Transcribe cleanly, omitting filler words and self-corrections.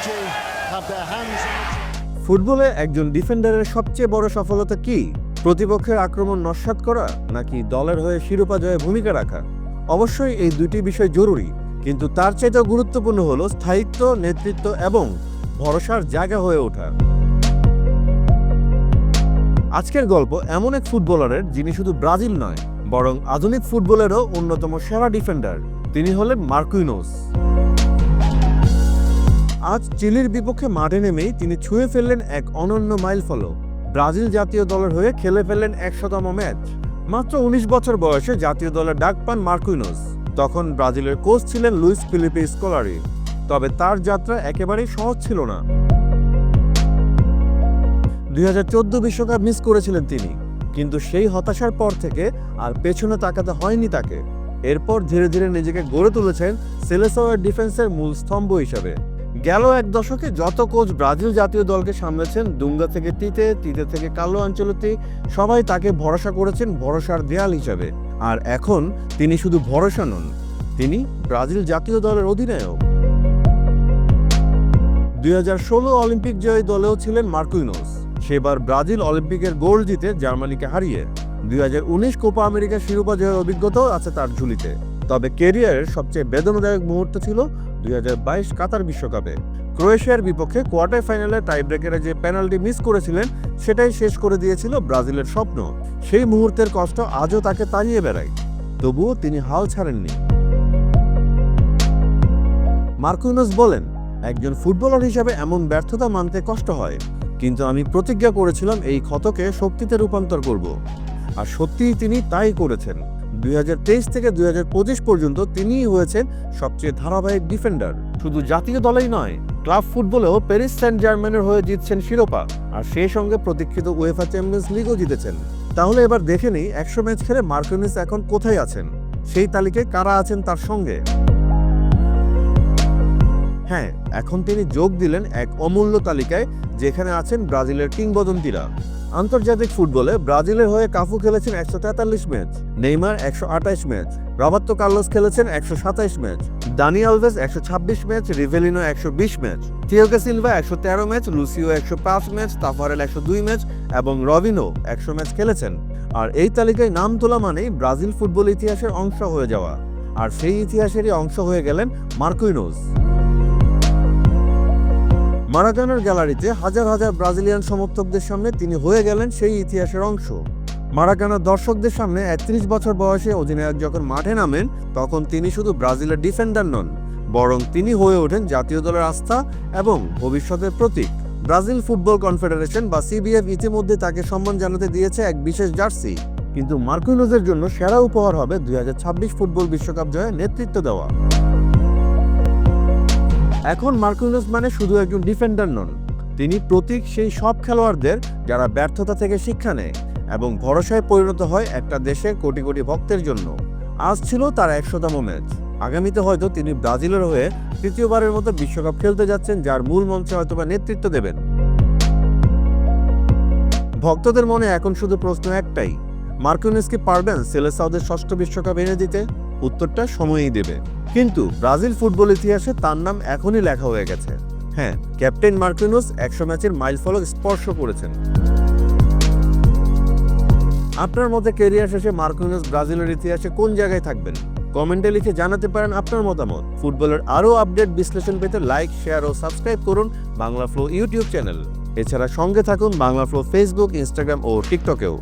to have their hands on it. ফুটবলে একজন ডিফেন্ডারের সবচেয়ে বড় সফলতা কি? প্রতিপক্ষের আক্রমণ নস্যাৎ করা নাকি দলের হয়ে শিরোপা জয়ে ভূমিকা রাখা? অবশ্যই এই দুটি বিষয় জরুরি, কিন্তু তার চাইতেও গুরুত্বপূর্ণ হলো স্থায়িত্ব, নেতৃত্ব এবং ভরসার জায়গা হয়ে ওঠা। আজকের গল্প এমন এক ফুটবলারের যিনি শুধু ব্রাজিল নয়, বরং আধুনিক ফুটবলেরও অন্যতম সেরা ডিফেন্ডার। তিনি হলেন মার্কুইনোস। আজ চিলির বিপক্ষে মাঠে নেমেই তিনি ছুঁয়ে ফেললেন এক অনন্য মাইলফলক। ব্রাজিল জাতীয় দলের হয়ে খেলে ফেললেন ১০০তম ম্যাচ। মাত্র ১৯ বছর বয়সে জাতীয় দলে ডাক পান মার্কুইনোস। তখন ব্রাজিলের কোচ ছিলেন লুইস ফিলিপে স্কলারি। তবে তার যাত্রা একেবারেই সহজ ছিল না। ২০১৪ বিশ্বকাপ মিস করেছিলেন তিনি, কিন্তু সেই হতাশার পর থেকে আর পেছনে তাকাতে হয়নি তাকে। এরপর ধীরে ধীরে নিজেকে গড়ে তুলেছেন সেলেসাওয়ের ডিফেন্সের মূল স্তম্ভ হিসেবে। গেল এক দশকে যত কোচ ব্রাজিল জাতীয় দলকে সামলেছেন, দুঙ্গা থেকে তিতে, তিতে থেকে কার্লো আনচেলত্তি, সবাই তাকে ভরসা করেছেন ভরসার দেয়াল হিসাবে। আর এখন তিনি শুধু ভরসা নন, তিনি ব্রাজিল জাতীয় দলের অধিনায়ক। ২০১৬ অলিম্পিক জয়ী দলেও ছিলেন মার্কুইনোস। সেবার ব্রাজিল অলিম্পিকের গোল্ড জিতে জার্মানিকে হারিয়ে। ২০১৯ কোপা আমেরিকার শিরোপা জয়ের অভিজ্ঞতাও আছে তার ঝুলিতে। তবে ক্যারিয়ারের সবচেয়ে বেদনাদায়ক মুহূর্ত ছিল ২০২২ কাতার বিশ্বকাপে। ক্রোয়েশিয়ার বিপক্ষে কোয়ার্টার ফাইনালে টাইব্রেকারে যে পেনাল্টি মিস করেছিলেন, সেটাই শেষ করে দিয়েছিল ব্রাজিলের স্বপ্ন। সেই মুহূর্তের কষ্ট আজও তাকে তাড়িয়ে বেড়ায়, তবুও তিনি হাল ছাড়েননি। মার্কুইনোস বলেন, একজন ফুটবলার হিসেবে এমন ব্যর্থতা মানতে কষ্ট হয়, কিন্তু আমি প্রতিজ্ঞা করেছিলাম এই ক্ষতকে শক্তিতে রূপান্তর করব। আর সত্যিই তিনি তাই করেছেন। ২০২৩ থেকে ২০২৫ পর্যন্ত তিনিই হয়েছেন সবচেয়ে ধারাবাহিক ডিফেন্ডার। শুধু জাতীয় দলেই নয়, ক্লাব ফুটবলেও প্যারিস সেন্ট জার্মেনের হয়ে জিতছেন শিরোপা, আর সেই সঙ্গে প্রতীক্ষিত উয়েফা চ্যাম্পিয়ন্স লিগও জিতেছেন। তাহলে এবার দেখে নিই ১০০ ম্যাচ খেলে মার্কুইনোস এখন কোথায় আছেন, সেই তালিকায় কারা আছেন তার সঙ্গে। হ্যাঁ, এখন তিনি যোগ দিলেন এক অমূল্য তালিকায়, যেখানে আছেন ব্রাজিলের কিংবদন্তিরা। আন্তর্জাতিক ফুটবলে ব্রাজিলের হয়ে কাফু খেলেছেন ১৪৩ match, Neymar ১২৮ match, Roberto Carlos খেলেছেন ১২৭ match, Dani Alves ১২৬ match, Rivelino ১২০ match, Thiago Silva ১১৩ match, Lucio ১০৫ match, Taffarel ১০২ match এবং রবিনো ১০০ ম্যাচ খেলেছেন। আর এই তালিকায় নাম তোলা মানেই ব্রাজিল ফুটবল ইতিহাসের অংশ হয়ে যাওয়া। আর সেই ইতিহাসেরই অংশ হয়ে গেলেন মার্কুইনোস। মারাকানার গ্যালারিতে হাজার হাজার ব্রাজিলিয়ান সমর্থকদের সামনে তিনি হয়ে গেলেন সেই ইতিহাসের অংশ। মারাকানার দর্শকদের সামনে ৩১ বছর বয়সে অধিনায়ক যখন মাঠে নামেন, তখন তিনি শুধু ব্রাজিলের ডিফেন্ডার নন, বরং তিনি হয়ে ওঠেন জাতীয় দলের আস্থা এবং ভবিষ্যতের প্রতীক। ব্রাজিল ফুটবল কনফেডারেশন বা সিবিএফ ইতিমধ্যে তাকে সম্মান জানাতে দিয়েছে এক বিশেষ জার্সি। কিন্তু মার্কুইনোসের জন্য সেরা উপহার হবে ২০২৬ ফুটবল বিশ্বকাপ জয়ে নেতৃত্ব দেওয়া। এখন মার্কুইনোস মানে শুধু একজন ডিফেন্ডার নন, তিনি প্রতীক সেই সব খেলোয়াড়দের যারা ব্যর্থতা থেকে শিক্ষা নেয় এবং ভরসায় পরিণত হয় একটা দেশের কোটি কোটি ভক্তের জন্য। আজ ছিল তার ১০০তম ম্যাচ। আগামীতে হয়তো তিনি ব্রাজিলের হয়ে তৃতীয়বারের মতো বিশ্বকাপ খেলতে যাচ্ছেন, যার মূল মঞ্চে হয়তোবা নেতৃত্ব দেবেন। ভক্তদের মনে এখন শুধু প্রশ্ন একটাই, মার্কুইনোস কি পারবেন সেলেসাওদের ষষ্ঠ বিশ্বকাপ এনে দিতে? উত্তরটা সময়ই দেবে। কিন্তু ব্রাজিল ফুটবল ইতিহাসে তার নাম এখনই লেখা হয়ে গেছে। হ্যাঁ, ক্যাপ্টেন মার্কুইনোস ১০০ ম্যাচের মাইলফলক স্পর্শ করেছেন। আপনার মতে ক্যারিয়ার শেষে মার্কুইনোস ব্রাজিলের ইতিহাসে কোন জায়গায় থাকবেন? কমেন্টে লিখে জানাতে পারেন আপনার মতামত। ফুটবলের আরও আপডেট বিশ্লেষণ পেতে লাইক, শেয়ার ও সাবস্ক্রাইব করুন বাংলা ফ্লো ইউটিউব চ্যানেল। এছাড়া সঙ্গে থাকুন বাংলা ফ্লো ফেসবুক, ইনস্টাগ্রাম ও টিকটকেও।